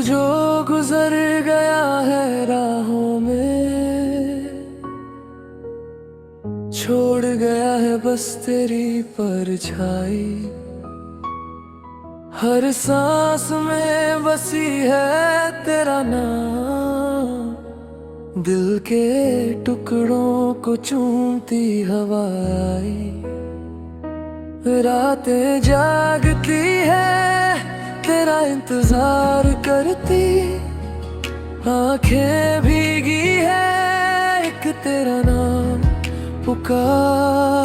जो गुजर गया है राहों में, छोड़ गया है बस तेरी परछाई। हर सांस में बसी है तेरा नाम, दिल के टुकड़ों को चूमती हवाई। रातें जागती है तेरा इंतजार करती, आंखें भीगी है एक तेरा नाम पुकारती।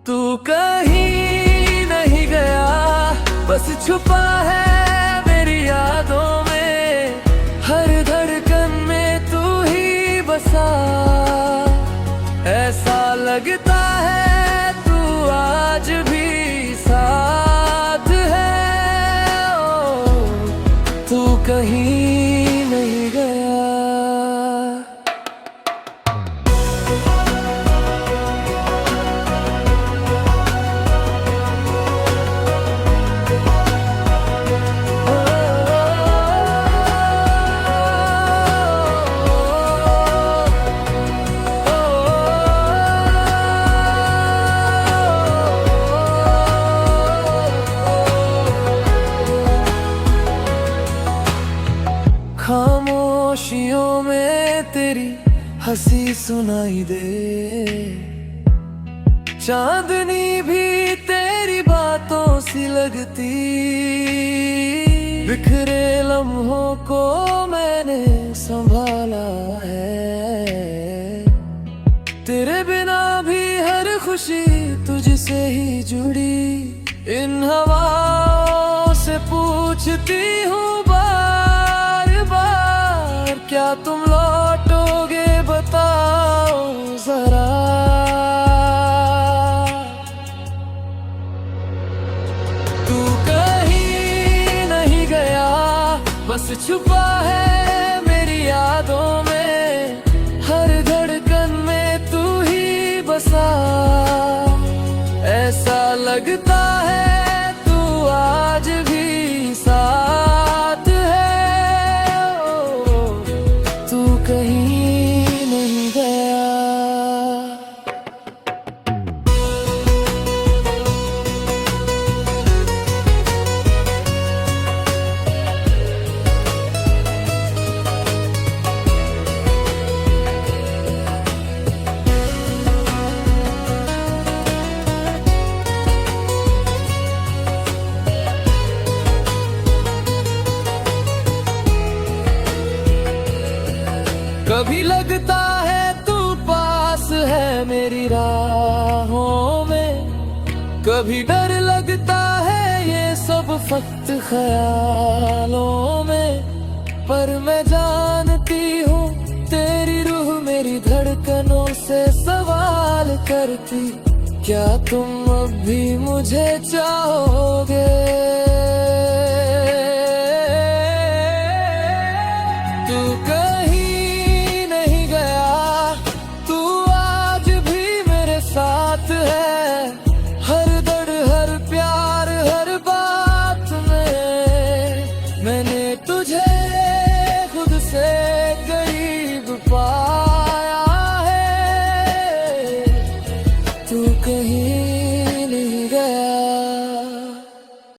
तू कहीं नहीं गया, बस छुपा है मेरी यादों में। हर धड़कन में तू ही बसा, ऐसा लगता है तू आज भी साथ है। ओ, तू कहीं नहीं गया। खामोशियों में तेरी हंसी सुनाई दे, चांदनी भी तेरी बातों सी लगती। बिखरे लम्हों को मैंने संभाला है, तेरे बिना भी हर खुशी तुझसे ही जुड़ी। इन हवाओं से पूछती हूँ क्या तुम लौटोगे बताओ जरा। तू कहीं नहीं गया, बस छुपा है मेरी यादों में। हर धड़कन में तू ही बसा, ऐसा लगता है तू आज भी साथ है। कहीं नहीं गया। कभी लगता है तू पास है मेरी राहों में, कभी डर लगता है ये सब फक्त ख्यालों में। पर मैं जानती हूँ तेरी रूह मेरी धड़कनों से सवाल करती, क्या तुम अब भी मुझे चाहोगे। मैंने तुझे खुद से करीब पाया है, तू कहीं नहीं गया।